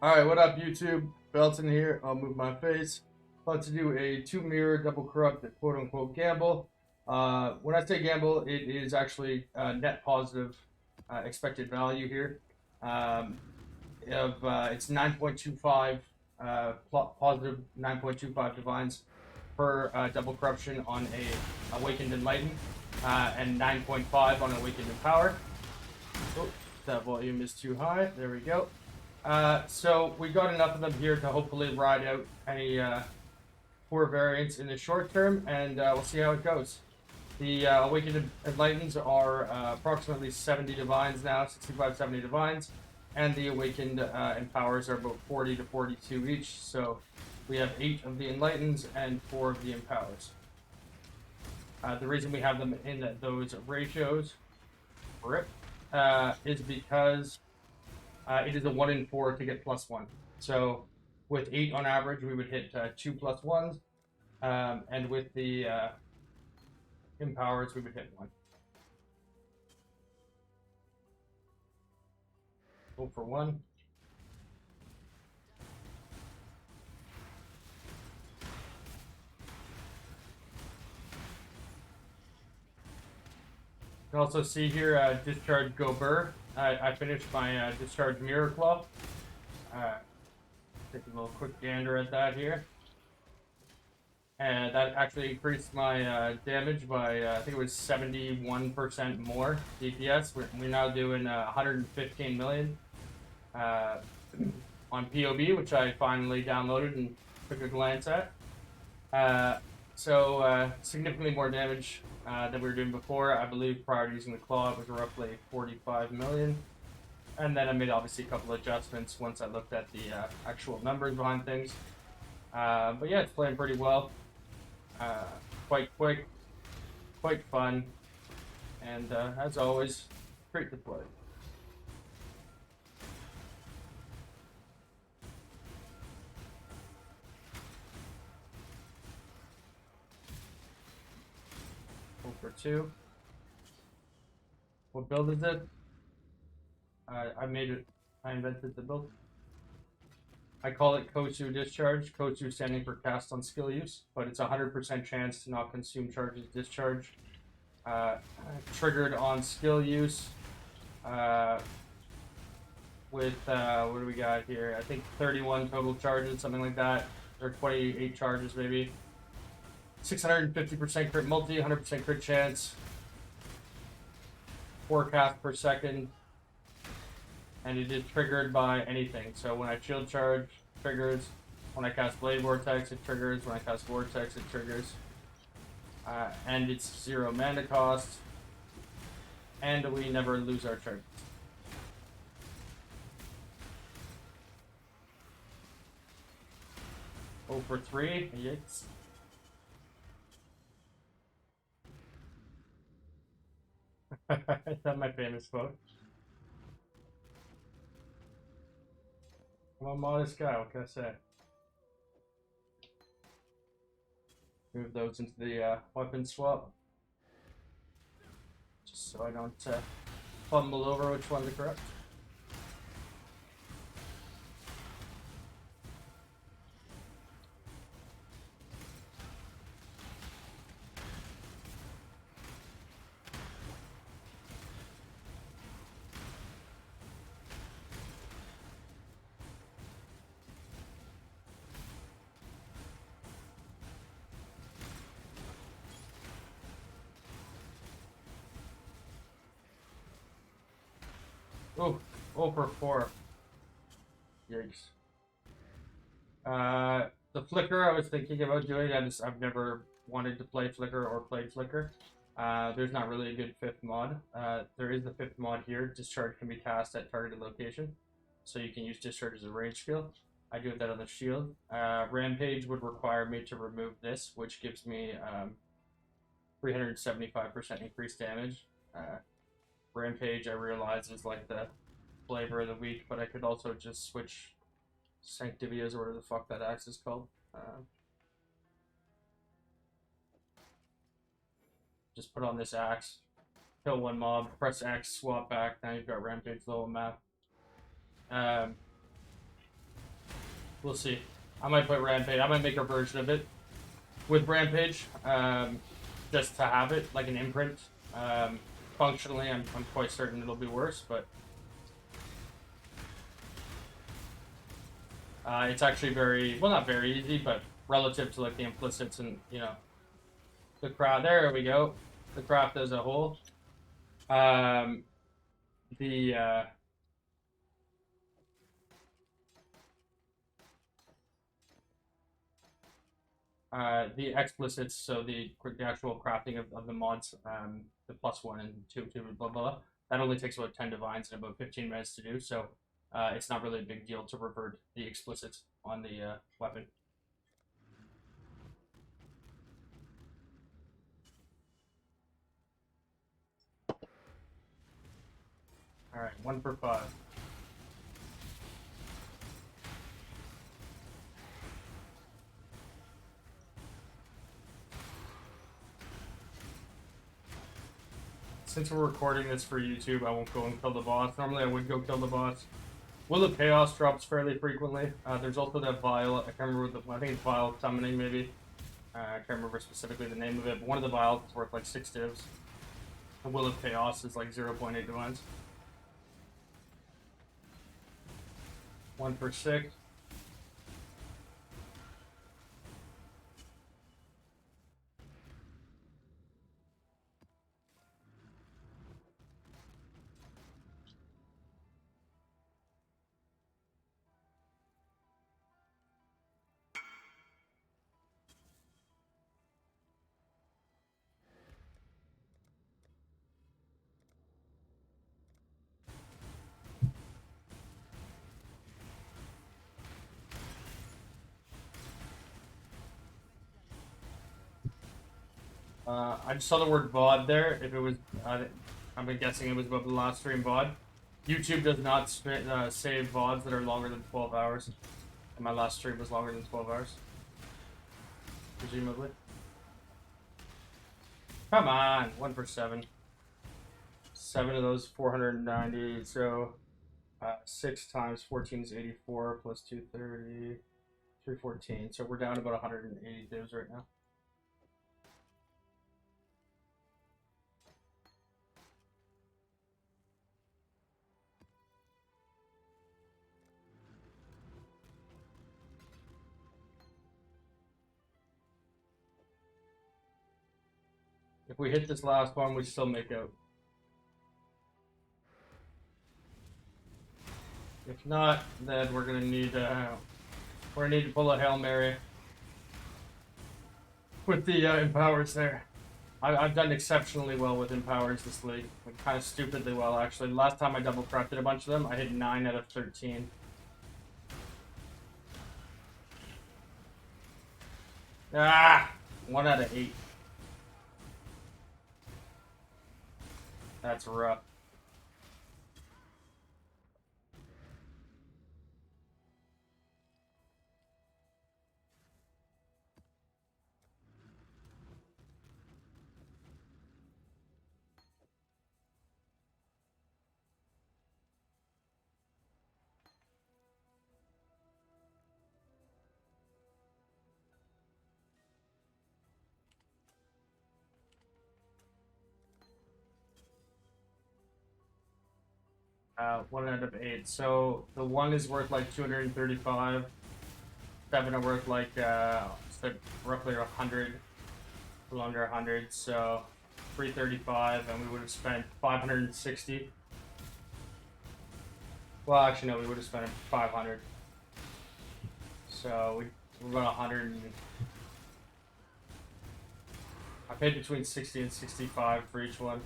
Alright, what up YouTube? Belton here. I'll move my face. About to do a 2-mirror double corrupt quote unquote gamble. When I say gamble, it is actually net positive expected value here. It's 9.25 positive 9.25 divines per double corruption on a Awakened Enlighten and 9.5 on Awakened Empower. Oh, that volume is too high. There we go. So we got enough of them here to hopefully ride out any poor variants in the short term, and we'll see how it goes. The Awakened Enlightens are approximately 70 divines now, 65, 70 divines, and the Awakened Empowers are about 40 to 42 each, so we have 8 of the Enlightens and 4 of the Empowers. The reason we have them in those ratios, is because it is a 1 in 4 to get +1. So with 8 on average, we would hit 2 +1s, and with the Empowers, we would hit 1. 0 for 1. You can also see here, Discharge Go Burr. I finished my Discharge Mirror Claw. Take a little quick gander at that here. And that actually increased my damage by, I think it was 71% more DPS. We're now doing 115 million on PoE, which I finally downloaded and took a glance at. So significantly more damage than we were doing before. I believe prior to using the claw, it was roughly 45 million. And then I made obviously a couple of adjustments once I looked at the actual numbers behind things. But yeah, it's playing pretty well. Quite quick, quite fun, and as always, great to play. For 2. What build is it? I made it. I invented the build. I call it Kosu Discharge. Kosu standing for cast on skill use, but it's a 100% chance to not consume charges discharge. Triggered on skill use. With what do we got here? I think 31 total charges, something like that, or 28 charges maybe. 650% crit multi, 100% crit chance. 4 casts per second. And it is triggered by anything. So when I shield charge, it triggers. When I cast Blade Vortex, it triggers. When I cast Vortex, it triggers. And it's 0 mana cost. And we never lose our charges. Oh for 3, yikes. That's my famous quote. I'm a modest guy, what can I say? Move those into the weapon swap. Just so I don't fumble over which one to correct. Oh, 0 for 4. Yikes. The Flicker I was thinking about doing. I've never wanted to play Flicker or played Flicker. There's not really a good 5th mod. There is the 5th mod here. Discharge can be cast at targeted location. So you can use Discharge as a range skill. I do that on the shield. Rampage would require me to remove this, which gives me 375% increased damage. Rampage, I realize, is like the flavor of the week, but I could also just switch Sanctivias or whatever the fuck that axe is called. Just put on this axe, kill one mob, press X, swap back, now you've got Rampage the whole map. We'll see. I might put Rampage. I might make a version of it with Rampage, just to have it like an imprint. Functionally, I'm quite certain it'll be worse, but it's actually very well, not very easy, but relative to like the implicits and the craft. There we go. The craft as a whole. The the explicits, so the actual crafting of the mods, the +1 and 2, blah, blah, blah, that only takes about 10 divines and about 15 minutes to do, so it's not really a big deal to revert the explicits on the weapon. Alright, 1 for 5. Since we're recording this for YouTube, I won't go and kill the boss. Normally I would go kill the boss. Will of Chaos drops fairly frequently. There's also that Vial, I can't remember, I think it's Vial Summoning maybe. I can't remember specifically the name of it, but one of the vials is worth like 6 divs. The Will of Chaos is like 0.8 divines. 1 for 6. I just saw the word VOD there. If it was, I've been guessing it was about the last stream VOD. YouTube does not save VODs that are longer than 12 hours. And my last stream was longer than 12 hours. Presumably. Come on, 1 for 7. 7 of those 490, so 6 times 14 is 84, plus 230, 314. So we're down about 180 divs right now. If we hit this last one, we still make out. If not, then we're gonna need to pull a Hail Mary with the empowers there. I've done exceptionally well with empowers this league, like, kind of stupidly well actually. Last time I double crafted a bunch of them, I hit 9 out of 13. Ah, 1 out of 8. That's rough. One out of 8. So the 1 is worth like 235. 7 are worth like roughly 100, a little under 100. So 335, and we would have spent 560. Well, actually no, we would have spent 500. So we're about 100. I paid between 60 and 65 for each one,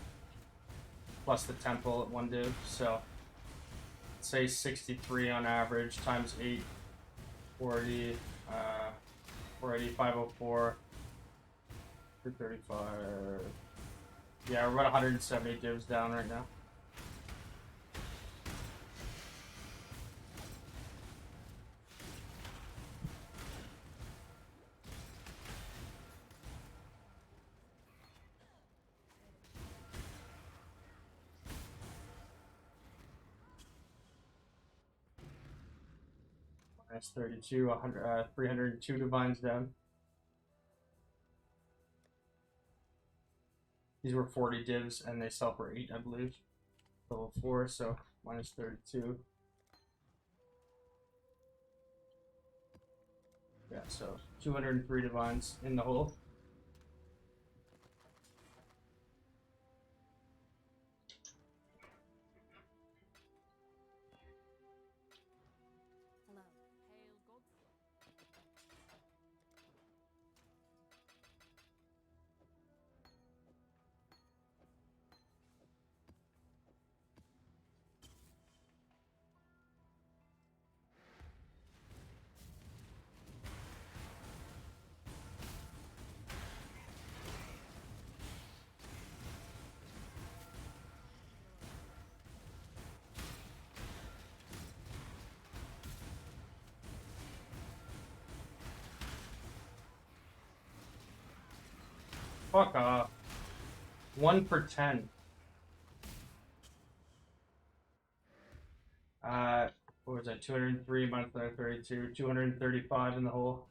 plus the temple at 1 div. So say 63 on average times 8, 40, 480, 504, 235. Yeah, we're about 170 divs down right now. Minus 32, 100, 302 divines down. These were 40 divs, and they sell for 8, I believe. Level 4, so minus 32. Yeah, so 203 divines in the hole. Fuck off. 1 for 10. What was that? 203 minus 32, 235 in the hole.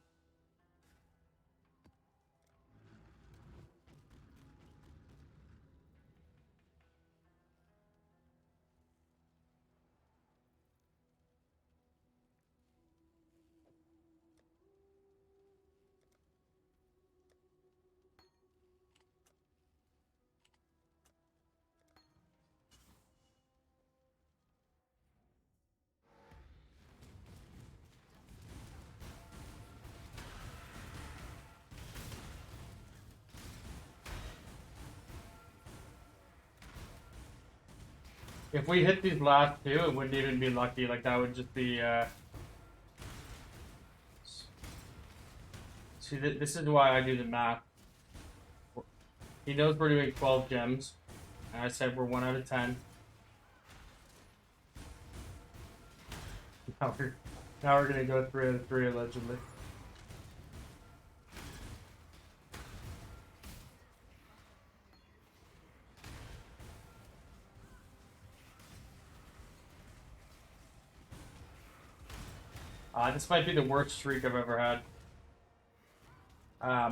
If we hit these last two, it wouldn't even be lucky. Like, that would just be, See, this is why I do the math. He knows we're doing 12 gems. And I said we're 1 out of 10. Now we're gonna go 3 out of 3, allegedly. This might be the worst streak I've ever had.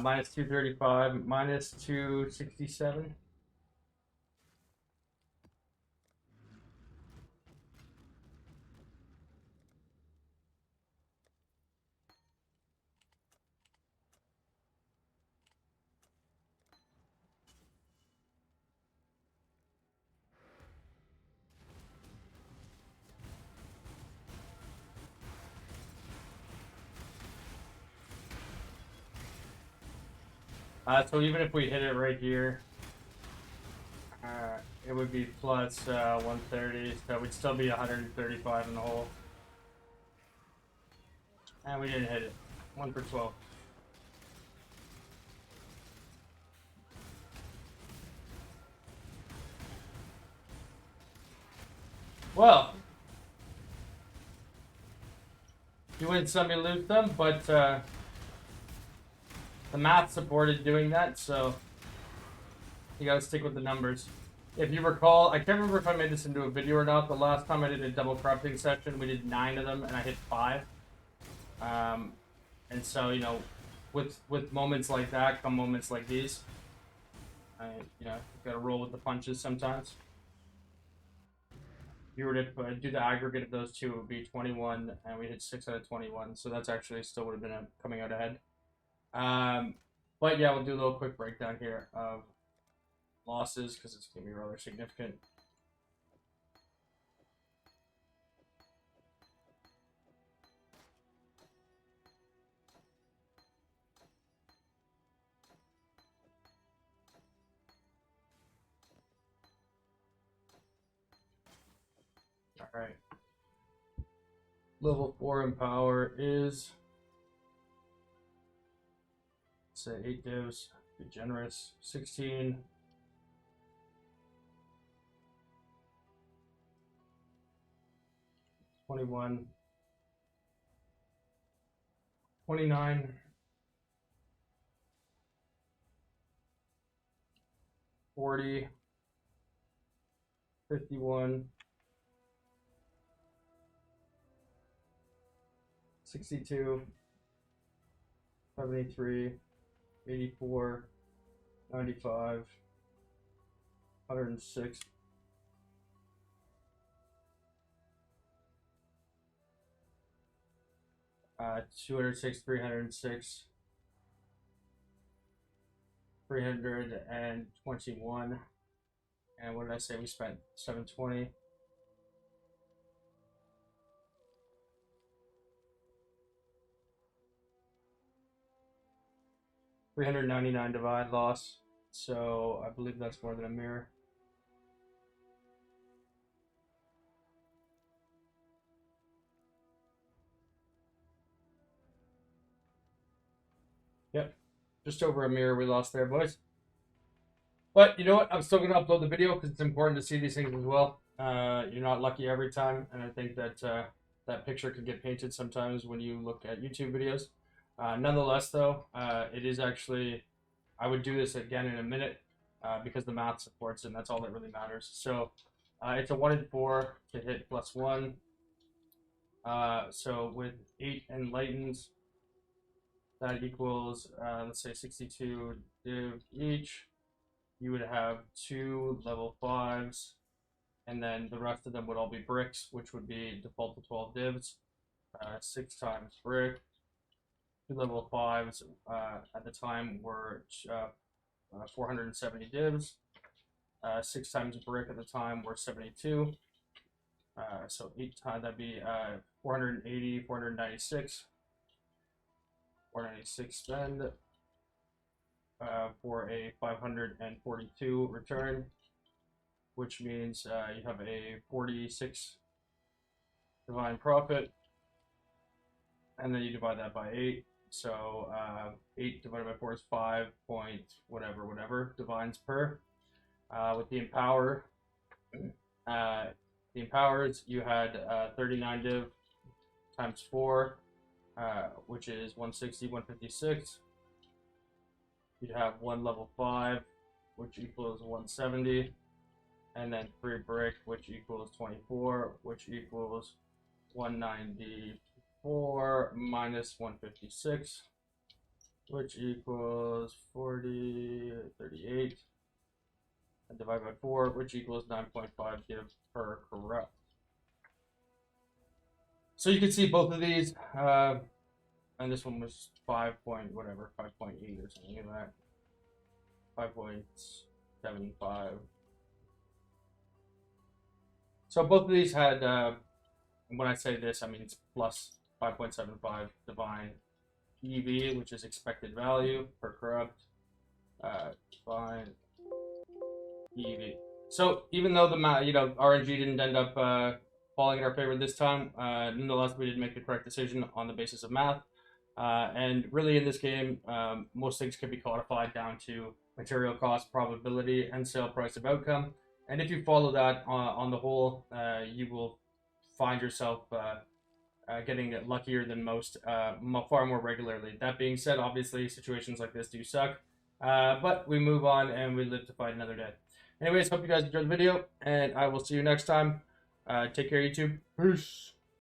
Minus 235, minus 267. So even if we hit it right here, it would be plus 130, so we'd still be 135 in the hole. And we didn't hit it. 1 for 12. Well, you win some, you lose some, but the math supported doing that, so you gotta stick with the numbers. If you recall, I can't remember if I made this into a video or not. The last time I did a double corrupting session, we did 9 of them, and I hit 5. And so, you know, with moments like that come moments like these. You know, you gotta roll with the punches sometimes. If you were to do the aggregate of those two, it would be 21, and we hit 6 out of 21. So that's actually still would have been coming out ahead. But yeah, we'll do a little quick breakdown here of losses because it's gonna be rather significant. All right. Level 4 in power is, say, 8 divs. Be generous. 16. 21. 29. 40. 51. 62, 73, 84, 95, 106, 206, 306, 321, and what did I say? We spent 720. $399 divide loss, so I believe that's more than a mirror. Yep, just over a mirror we lost there, boys. But you know what? I'm still going to upload the video because it's important to see these things as well. You're not lucky every time, and I think that that picture can get painted sometimes when you look at YouTube videos. Nonetheless, though, it is actually, I would do this again in a minute because the math supports it, and that's all that really matters. So it's a 1 in 4 to hit +1. So with 8 Enlightens, that equals, let's say 62 div each. You would have 2 level 5s, and then the rest of them would all be bricks, which would be default to 12 divs. 6 times brick. 2 level 5s at the time were 470 divs. 6 times brick at the time were 72. So 8 times, that'd be 480, 496. 496 spend for a 542 return, which means you have a 46 divine profit, and then you divide that by 8. So 8 divided by 4 is 5 point whatever divines per. With the empower, the empowers, you had 39 div times 4, which is 160, 156. You'd have 1 level 5, which equals 170, and then 3 brick, which equals 24, which equals 194 minus 156, which equals 38, and divide by 4, which equals 9.5 div per corrupt. So you can see both of these, and this one was 5.8 or something like that. 5.75. So both of these had, when I say this, I mean it's plus 5.75 divine EV, which is expected value per corrupt. Divine EV. So even though the RNG didn't end up falling in our favor this time, nonetheless we did make the correct decision on the basis of math. And really in this game, most things can be codified down to material cost, probability, and sale price of outcome. And if you follow that on the whole, you will find yourself getting luckier than most far more regularly. That being said, obviously situations like this do suck, but we move on and we live to fight another day. Anyways, hope you guys enjoyed the video, and I will see you next time. Take care, YouTube. Peace.